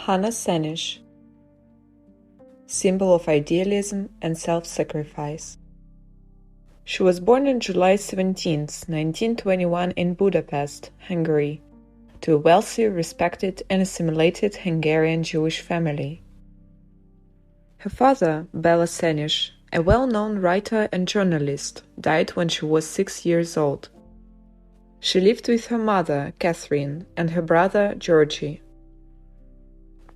Hannah Senesh, symbol of idealism and self-sacrifice. She was born on July 17, 1921 in Budapest, Hungary, to a wealthy, respected and assimilated Hungarian Jewish family. Her father, Bela Senesh, a well-known writer and journalist, died when she was 6 years old. She lived with her mother, Catherine, and her brother, Georgi.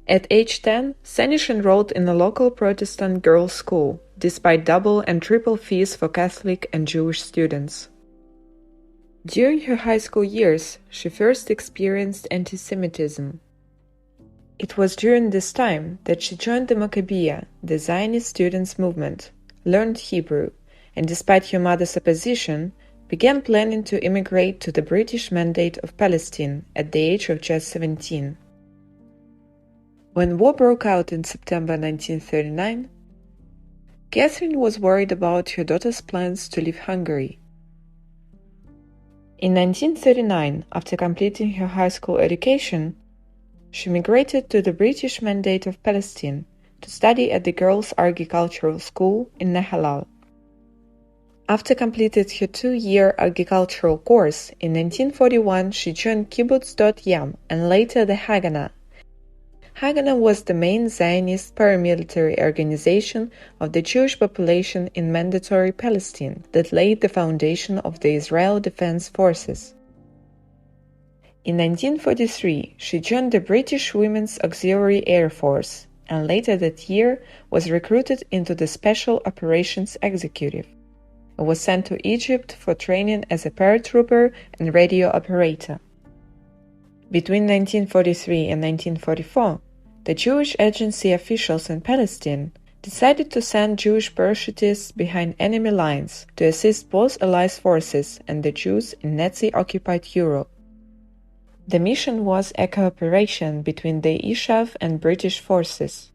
At age 10, Senesh enrolled in a local Protestant girls' school, despite double and triple fees for Catholic and Jewish students. During her high school years, she first experienced anti-Semitism. It was during this time that she joined the Maccabiya, the Zionist students' movement, learned Hebrew, and despite her mother's opposition, began planning to immigrate to the British Mandate of Palestine at the age of just 17. When war broke out in September 1939, Catherine was worried about her daughter's plans to leave Hungary. In 1939, after completing her high school education, she migrated to the British Mandate of Palestine to study at the Girls' Agricultural School in Nahalal. After completing her 2-year agricultural course, in 1941 she joined Kibbutz Yam and later the Haganah. Haganah was the main Zionist paramilitary organization of the Jewish population in Mandatory Palestine that laid the foundation of the Israel Defense Forces. In 1943, she joined the British Women's Auxiliary Air Force and later that year was recruited into the Special Operations Executive and was sent to Egypt for training as a paratrooper and radio operator. Between 1943 and 1944, the Jewish agency officials in Palestine decided to send Jewish parachutists behind enemy lines to assist both Allied forces and the Jews in Nazi-occupied Europe. The mission was a cooperation between the ISAF and British forces.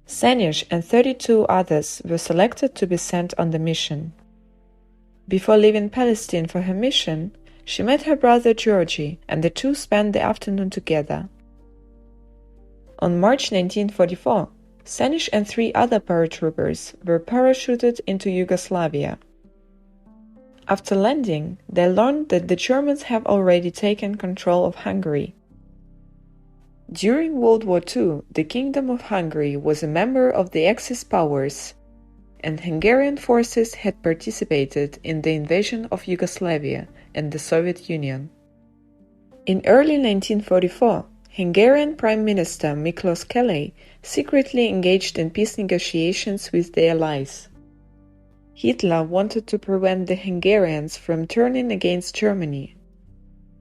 Senesh and 32 others were selected to be sent on the mission. Before leaving Palestine for her mission, she met her brother Georgi, and the two spent the afternoon together. On March 1944, Senesh and 3 other paratroopers were parachuted into Yugoslavia. After landing, they learned that the Germans have already taken control of Hungary. During World War II, the Kingdom of Hungary was a member of the Axis powers, and Hungarian forces had participated in the invasion of Yugoslavia and the Soviet Union. In early 1944, Hungarian Prime Minister Miklos Kelly secretly engaged in peace negotiations with the Allies. Hitler wanted to prevent the Hungarians from turning against Germany.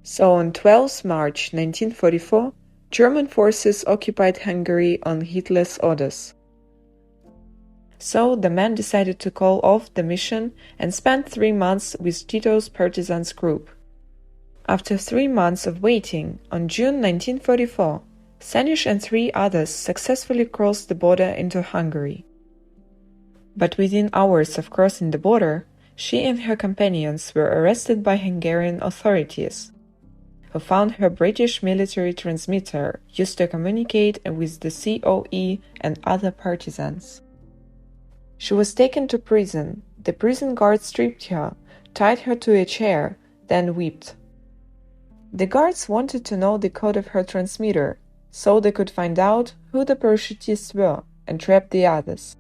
So on 12 March 1944, German forces occupied Hungary on Hitler's orders. So the men decided to call off the mission and spent 3 months with Tito's partisans group. After 3 months of waiting, on June 1944, Senesh and 3 others successfully crossed the border into Hungary. But within hours of crossing the border, she and her companions were arrested by Hungarian authorities, who found her British military transmitter used to communicate with the COE and other partisans. She was taken to prison. The prison guard stripped her, tied her to a chair, then whipped. The guards wanted to know the code of her transmitter, so they could find out who the parachutists were and trap the others.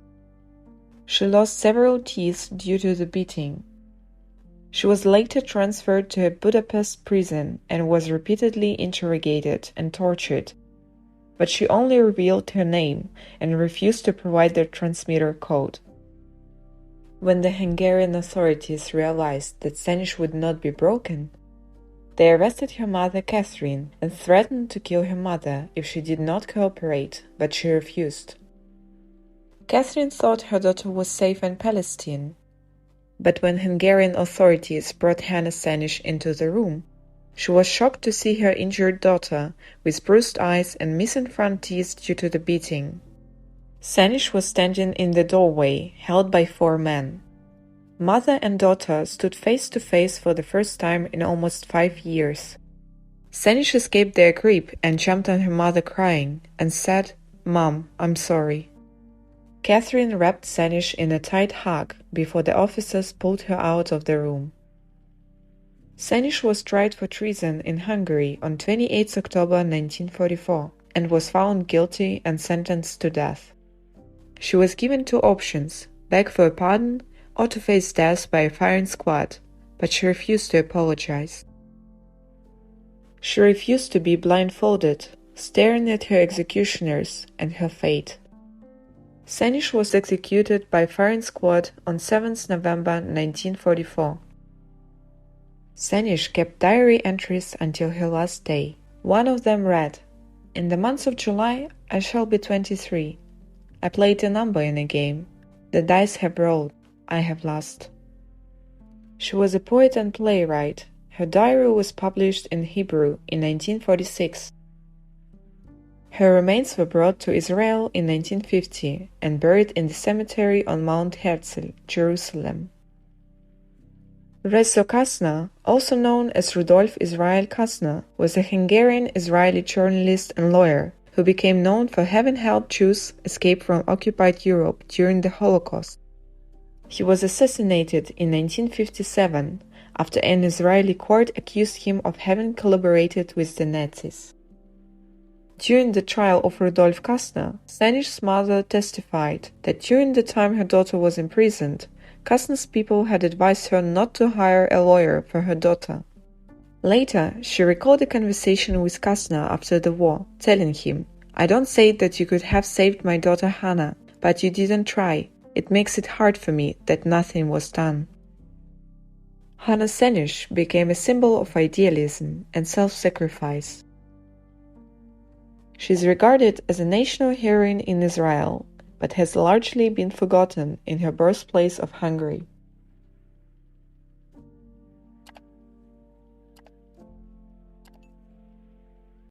She lost several teeth due to the beating. She was later transferred to a Budapest prison and was repeatedly interrogated and tortured, but she only revealed her name and refused to provide the transmitter code. When the Hungarian authorities realized that Senesh would not be broken, they arrested her mother Catherine and threatened to kill her mother if she did not cooperate, but she refused. Catherine thought her daughter was safe in Palestine, but when Hungarian authorities brought Hannah Senesh into the room, she was shocked to see her injured daughter with bruised eyes and missing front teeth due to the beating. Senesh was standing in the doorway, held by 4 men. Mother and daughter stood face to face for the first time in almost 5 years. Senesh escaped their grip and jumped on her mother crying, and said, "Mom, I'm sorry." Catherine wrapped Senesh in a tight hug before the officers pulled her out of the room. Senesh was tried for treason in Hungary on 28 October 1944 and was found guilty and sentenced to death. She was given two options: beg for a pardon or to face death by a firing squad, but she refused to apologize. She refused to be blindfolded, staring at her executioners and her fate. Senesh was executed by firing squad on 7th November 1944. Senesh kept diary entries until her last day. One of them read, "In the month of July, I shall be 23. I played a number in a game. The dice have rolled. I have lost." She was a poet and playwright. Her diary was published in Hebrew in 1946. Her remains were brought to Israel in 1950 and buried in the cemetery on Mount Herzl, Jerusalem. Rezo Kasna, also known as Rudolf Israel Kasna, was a Hungarian-Israeli journalist and lawyer who became known for having helped Jews escape from occupied Europe during the Holocaust. He was assassinated in 1957 after an Israeli court accused him of having collaborated with the Nazis. During the trial of Rudolf Kasna, Senesh's mother testified that during the time her daughter was imprisoned, Kasna's people had advised her not to hire a lawyer for her daughter. Later, she recalled a conversation with Kasna after the war, telling him, "I don't say that you could have saved my daughter Hannah, but you didn't try. It makes it hard for me that nothing was done." Hannah Senesh became a symbol of idealism and self-sacrifice. She is regarded as a national heroine in Israel, but has largely been forgotten in her birthplace of Hungary.